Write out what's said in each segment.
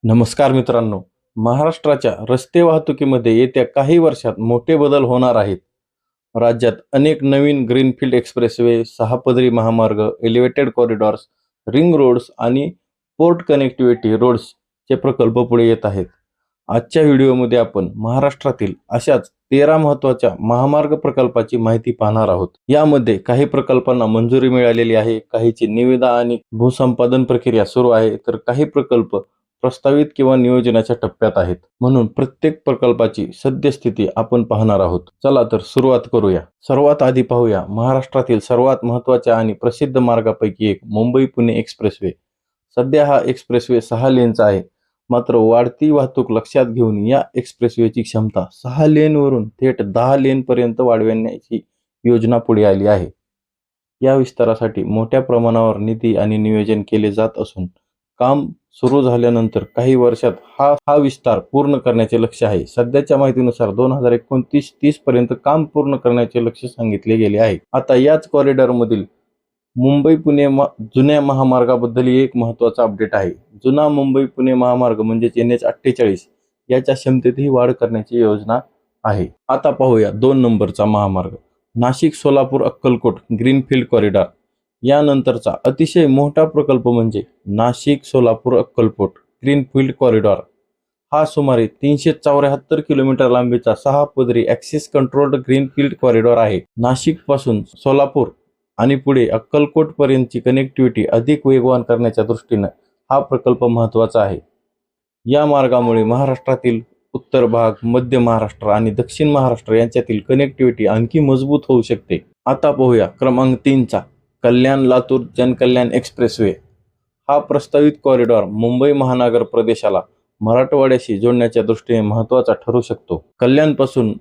नमस्कार मित्रांनो. महाराष्ट्राच्या रस्ते वाहतुकीमध्ये येत्या काही वर्षात मोठे बदल होणार आहेत. राज्यात अनेक नवीन ग्रीनफील्ड एक्सप्रेसवे, 6 पदरी महामार्ग, एलिव्हेटेड कॉरिडॉर्स, रिंग रोड्स आणि पोर्ट कनेक्टिव्हिटी रोड्सचे प्रकल्प पुढे येत आहेत. आजच्या व्हिडिओमध्ये आपण महाराष्ट्रातील अशाच 13 महत्त्वाच्या महामार्ग प्रकल्पाची माहिती पाहणार आहोत. यामध्ये काही प्रकल्पांना मंजुरी मिळालेली आहे, काहीची निविदा आणि भूसंपादन प्रक्रिया सुरू आहे, तर काही प्रकल्प प्रस्तावित किंवा नियोजनाच्या टप्प्यात आहेत. म्हणून प्रत्येक प्रकल्पाची सद्यस्थिती आपण पाहणार आहोत. चला तर सुरुवात करूया. सर्वात आधी पाहूया महाराष्ट्रातील सर्वात महत्त्वाच्या आणि प्रसिद्ध मार्गापैकी एक मुंबई पुणे एक्सप्रेसवे. सध्या हा एक्सप्रेसवे 6 लेनचा आहे. मात्र वाढती वाहतूक लक्षात घेऊन या एक्सप्रेसवेची क्षमता 6 लेनवरून थेट 10 लेनपर्यंत वाढवण्याची योजना पुढे आली आहे. या विस्तारासाठी मोठ्या प्रमाणावर निधी आणि नियोजन केले जात असून काम सुरू झाल्यानंतर काही वर्षात हा विस्तार पूर्ण करण्याचे लक्ष्य आहे. सध्याच्या माहितीनुसार 2029-30 पर्यंत काम पूर्ण करण्याचे लक्ष्य सांगितले गेले आहे. आता याच कॉरिडॉरमधील मुंबई पुणे जुन्या महामार्गाबद्दल एक महत्त्वाचा अपडेट आहे. जुना मुंबई पुणे महामार्ग म्हणजे NH48 याच्या क्षमतेतही वाढ करण्याची योजना आहे. आता पाहूया 2 नंबरचा महामार्ग, नाशिक सोलापूर अक्कलकोट ग्रीनफील्ड कॉरिडॉर. यानंतरचा अतिशय मोठा प्रकल्प म्हणजे नाशिक सोलापूर अक्कलकोट ग्रीनफील्ड कॉरिडॉर. हा सुमारे 374 किलोमीटर लांबीचा 6 पदरी ॲक्सेस कंट्रोल्ड ग्रीनफील्ड कॉरिडॉर आहे. नाशिक पासून सोलापूर आणि पुढे अक्कलकोट पर्यंतची कनेक्टिव्हिटी अधिक वेगवान करण्याच्या दृष्टीने हा प्रकल्प महत्त्वाचा आहे. या मार्गामुळे महाराष्ट्रातील उत्तर भाग, मध्य महाराष्ट्र आणि दक्षिण महाराष्ट्र यांच्यातील कनेक्टिव्हिटी आणखी मजबूत होऊ शकते. आता पाहूया क्रमांक 3चा कल्याण लातूर जनकल्याण एक्सप्रेसवे. हा प्रस्तावित कॉरिडॉर मुंबई महानगर प्रदेशाला मराठवाड्याशी जोडण्याच्या दृष्टीने महत्त्वाचा ठरू शकतो. कल्याणपासून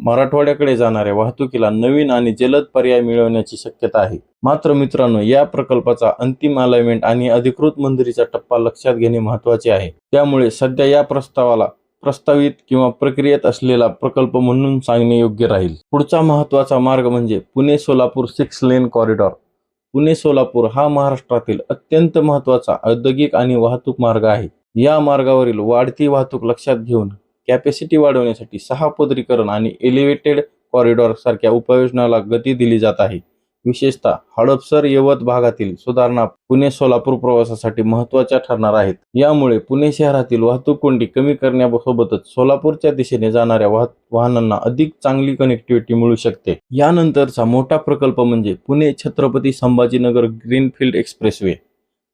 मराठवाड्याकडे जाणाऱ्या वाहतुकीला नवीन आणि जलद पर्याय मिळवण्याची शक्यता आहे. मात्र मित्रांनो, या प्रकल्पाचा अंतिम अलाइनमेंट आणि अधिकृत मंजुरीचा टप्पा लक्षात घेणे महत्त्वाचे आहे. त्यामुळे सध्या या प्रस्तावाला प्रस्तावित किंवा प्रक्रियेत असलेला प्रकल्प म्हणून सांगणे योग्य राहील. पुढचा महत्त्वाचा मार्ग म्हणजे पुणे सोलापूर 6 लेन कॉरिडॉर. पुणे सोलापूर हा महाराष्ट्रातील अत्यंत महत्त्वाचा औद्योगिक आणि वाहतूक मार्ग आहे. या मार्गावरील वाढती वाहतूक लक्षात घेऊन कॅपॅसिटी वाढवण्यासाठी 6 पदरीकरण आणि एलिव्हेटेड कॉरिडॉर सारख्या उपाययोजनाला गती दिली जात आहे. विशेषतः हडपसर यवत भागातील सुधारणा पुणे सोलापूर प्रवासासाठी महत्त्वाच्या ठरणार आहेत. यामुळे पुणे शहरातील वाहतूक कोंडी कमी करण्यासोबतच सोलापूरच्या दिशेने जाणाऱ्या वाहनांना अधिक चांगली कनेक्टिव्हिटी मिळू शकते. यानंतरचा मोठा प्रकल्प म्हणजे पुणे छत्रपती संभाजीनगर ग्रीनफील्ड एक्सप्रेसवे.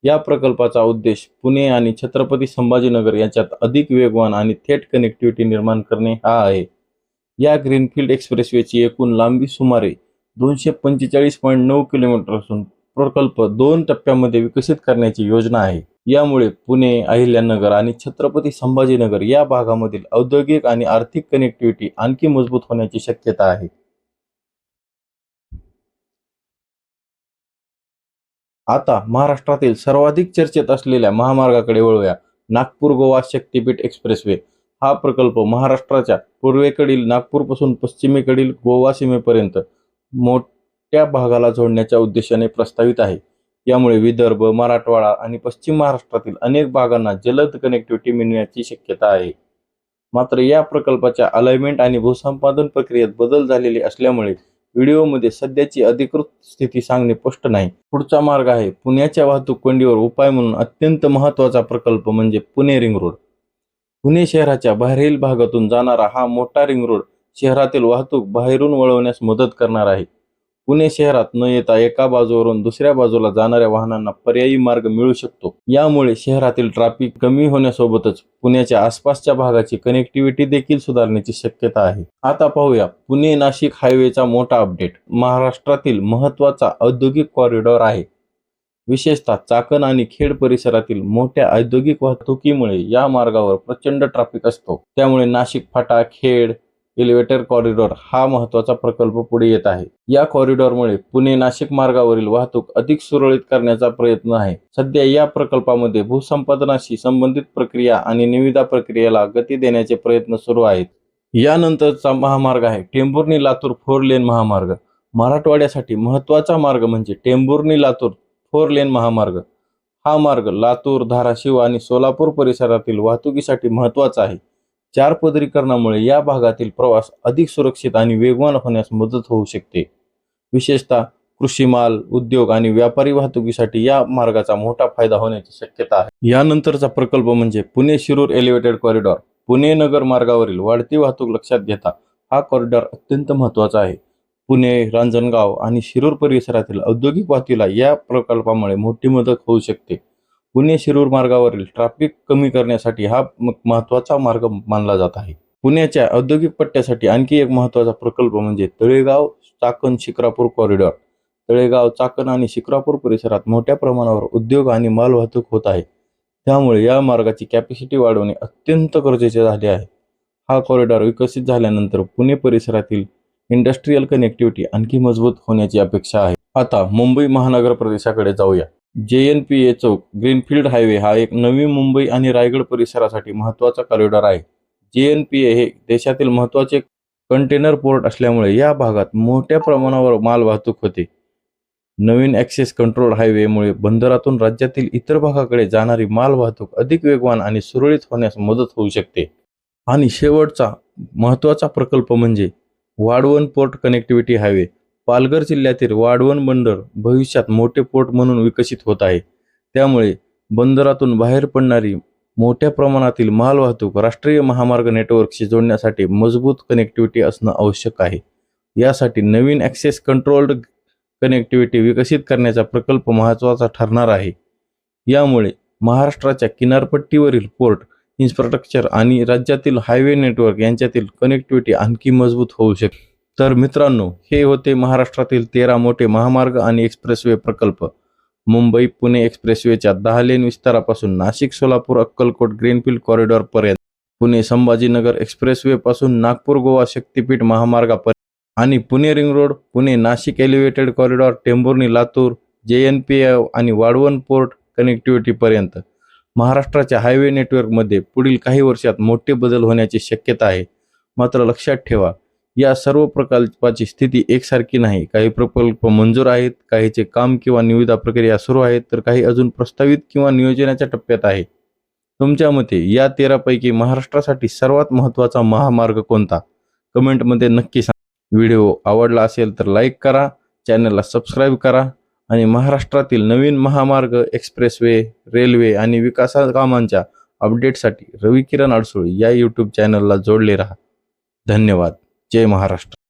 या प्रकल्पाचा उद्देश पुणे आणि छत्रपती संभाजीनगर यांच्यात अधिक वेगवान आणि थेट कनेक्टिव्हिटी निर्माण करणे हा आहे. या ग्रीनफील्ड एक्सप्रेसवेची एकूण लांबी सुमारे 245.9 किलोमीटर असून प्रकल्प 2 टप्प्यामध्ये विकसित करण्याची योजना आहे. यामुळे पुणे, अहिल्यानगर आणि छत्रपती संभाजीनगर या भागामधील औद्योगिक आणि आर्थिक कनेक्टिव्हिटी आणखी मजबूत होण्याची शक्यता आहे. आता महाराष्ट्रातील सर्वाधिक चर्चेत असलेल्या महामार्गाकडे वळूया. नागपूर गोवा शक्तीपीठ एक्सप्रेसवे. हा प्रकल्प महाराष्ट्राच्या पूर्वेकडील नागपूरपासून पश्चिमेकडील गोवा सीमेपर्यंत मोठ्या भागाला जोडण्याच्या उद्देशाने प्रस्तावित आहे. यामुळे विदर्भ, मराठवाडा आणि पश्चिम महाराष्ट्रातील अनेक भागांना जलद कनेक्टिव्हिटी मिळण्याची शक्यता आहे. मात्र या प्रकल्पाच्या अलाइनमेंट आणि भूसंपादन प्रक्रियेत बदल झालेले असल्यामुळे व्हिडिओमध्ये सध्याची अधिकृत स्थिती सांगणे स्पष्ट नाही. पुढचा मार्ग आहे पुण्याच्या वाहतूक कोंडीवर उपाय म्हणून अत्यंत महत्त्वाचा प्रकल्प म्हणजे पुणे रिंग रोड. पुणे शहराच्या बाहेरील भागातून जाणारा हा मोठा रिंग रोड शहरातील वाहतूक बाहेरून वळवण्यास मदत करणार आहे. पुणे शहरात न येता एका बाजूवरून दुसऱ्या बाजूला जाणाऱ्या वाहनांना पर्यायी मार्ग मिळू शकतो. यामुळे शहरातील ट्रॅफिक कमी होण्यासोबतच पुण्याच्या आसपासच्या भागाची कनेक्टिव्हिटी देखील सुधारण्याची शक्यता आहे. आता पाहूया पुणे नाशिक हायवेचा मोठा अपडेट. महाराष्ट्रातील महत्त्वाचा औद्योगिक कॉरिडॉर आहे. विशेषतः चाकण आणि खेड परिसरातील मोठ्या औद्योगिक वाहतुकीमुळे या मार्गावर प्रचंड ट्रॅफिक असतो. त्यामुळे नाशिक फाटा खेड एलिव्हेटेड कॉरिडॉर हा महत्त्वाचा प्रकल्प पुढे येत आहे. या कॉरिडॉरमुळे पुणे नाशिक मार्गावरील वाहतूक अधिक सुरळीत करण्याचा प्रयत्न आहे. सध्या या प्रकल्पामध्ये भूसंपादनाशी संबंधित प्रक्रिया आणि निविदा प्रक्रियेला गती देण्याचे प्रयत्न सुरू आहेत. यानंतरचा महामार्ग आहे टेंभुर्णी लातूर 4 लेन महामार्ग. मराठवाड्यासाठी महत्त्वाचा मार्ग म्हणजे टेंभुर्णी लातूर 4 लेन महामार्ग. हा मार्ग लातूर, धाराशिव आणि सोलापूर परिसरातील वाहतुकीसाठी महत्त्वाचा आहे. 4 पदरीकरणामुळे या भागातील प्रवास अधिक सुरक्षित आणि वेगवान होण्यास मदत होऊ शकते. विशेषतः कृषी माल, उद्योग आणि व्यापारी वाहतुकीसाठी या मार्गाचा मोठा फायदा होण्याची शक्यता आहे. यानंतरचा प्रकल्प म्हणजे पुणे-शिरूर एलिव्हेटेड कॉरिडॉर. पुणे-नगर मार्गावरील वाढती वाहतूक लक्षात घेता हा कॉरिडॉर अत्यंत महत्त्वाचा आहे. पुणे, रांजणगाव आणि शिरूर परिसरातील औद्योगिक वाहतुकीला या प्रकल्पामुळे मोठी मदत होऊ शकते. पुणे-शिरूर मार्गावरील ट्रॅफिक कमी करण्यासाठी हा महत्त्वाचा मार्ग मानला जात आहे. पुण्याच्या औद्योगिक पट्ट्यासाठी आणखी एक महत्त्वाचा प्रकल्प म्हणजे तळेगाव, चाकण, शिक्रापूर कॉरिडॉर. तळेगाव, चाकण आणि शिक्रापूर परिसरात मोठ्या प्रमाणावर उद्योग आणि मालवाहतूक होत आहे. त्यामुळे या मार्गाची कॅपॅसिटी वाढवणे अत्यंत गरजेचे झाले आहे. हा कॉरिडॉर विकसित झाल्यानंतर पुणे परिसरातील इंडस्ट्रियल कनेक्टिव्हिटी आणखी मजबूत होण्याची अपेक्षा आहे. आता मुंबई महानगर प्रदेशाकडे जाऊया. JNPA चौक ग्रीनफील्ड हायवे हा एक नवी मुंबई आणि रायगड परिसरासाठी महत्त्वाचा कॉरिडॉर आहे. JNPA हे देशातील महत्त्वाचे कंटेनर पोर्ट असल्यामुळे या भागात मोठ्या प्रमाणावर माल वाहतूक होते. नवीन ॲक्सेस कंट्रोल हायवेमुळे बंदरातून राज्यातील इतर भागाकडे जाणारी माल वाहतूक अधिक वेगवान आणि सुरळीत होण्यास मदत होऊ शकते. आणि शेवटचा महत्त्वाचा प्रकल्प म्हणजे वाढवण पोर्ट कनेक्टिव्हिटी हायवे. पालघर जिल्ह्यातील वाढवण बंदर भविष्यात मोठे पोर्ट म्हणून विकसित होत आहे. त्यामुळे बंदरातून बाहेर पडणारी मोठ्या प्रमाणातील मालवाहतूक राष्ट्रीय महामार्ग नेटवर्कशी जोडण्यासाठी मजबूत कनेक्टिव्हिटी असणं आवश्यक आहे. यासाठी नवीन ॲक्सेस कंट्रोल्ड कनेक्टिव्हिटी विकसित करण्याचा प्रकल्प महत्त्वाचा ठरणार आहे. यामुळे महाराष्ट्राच्या किनारपट्टीवरील पोर्ट इन्फ्रास्ट्रक्चर आणि राज्यातील हायवे नेटवर्क यांच्यातील कनेक्टिव्हिटी आणखी मजबूत होऊ शकते. तर मित्रांनो, हे होते महाराष्ट्रातील 13 मोठे महामार्ग आणि एक्सप्रेसवे प्रकल्प. मुंबई-पुणे एक्सप्रेसवेच्या 10 लेन विस्तारापासून नाशिक-सोलापूर-अक्कलकोट ग्रीनफील्ड कॉरिडॉरपर्यंत, पुणे-संभाजीनगर एक्सप्रेसवेपासून नागपूर-गोवा शक्तीपीठ महामार्गापर्यंत आणि पुणे रिंग रोड, पुणे-नाशिक एलिव्हेटेड कॉरिडॉर, टेंभुर्णी-लातूर, JNPA आणि वाढवण पोर्ट कनेक्टिव्हिटीपर्यंत महाराष्ट्राच्या हायवे नेटवर्कमध्ये पुढील काही वर्षात मोठे बदल होण्याची शक्यता आहे. मात्र लक्षात ठेवा, या सर्व प्रकल्पाची स्थिती एकसारखी नाही. काही प्रकल्प मंजूर आहेत, काहीचे काम किंवा निविदा प्रक्रिया सुरू आहेत, तर काही अजून प्रस्तावित किंवा नियोजनाच्या टप्प्यात आहे. तुमच्या मते या 13 पैकी महाराष्ट्रासाठी सर्वात महत्त्वाचा महामार्ग कोणता? कमेंटमध्ये नक्की सांगा. व्हिडिओ आवडला असेल तर लाईक करा, चॅनलला सबस्क्राईब करा आणि महाराष्ट्रातील नवीन महामार्ग, एक्सप्रेसवे, रेल्वे आणि विकास कामांच्या अपडेटसाठी रवी किरण अडसूळ या यूट्यूब चॅनलला जोडले राहा. धन्यवाद. जय महाराष्ट्र.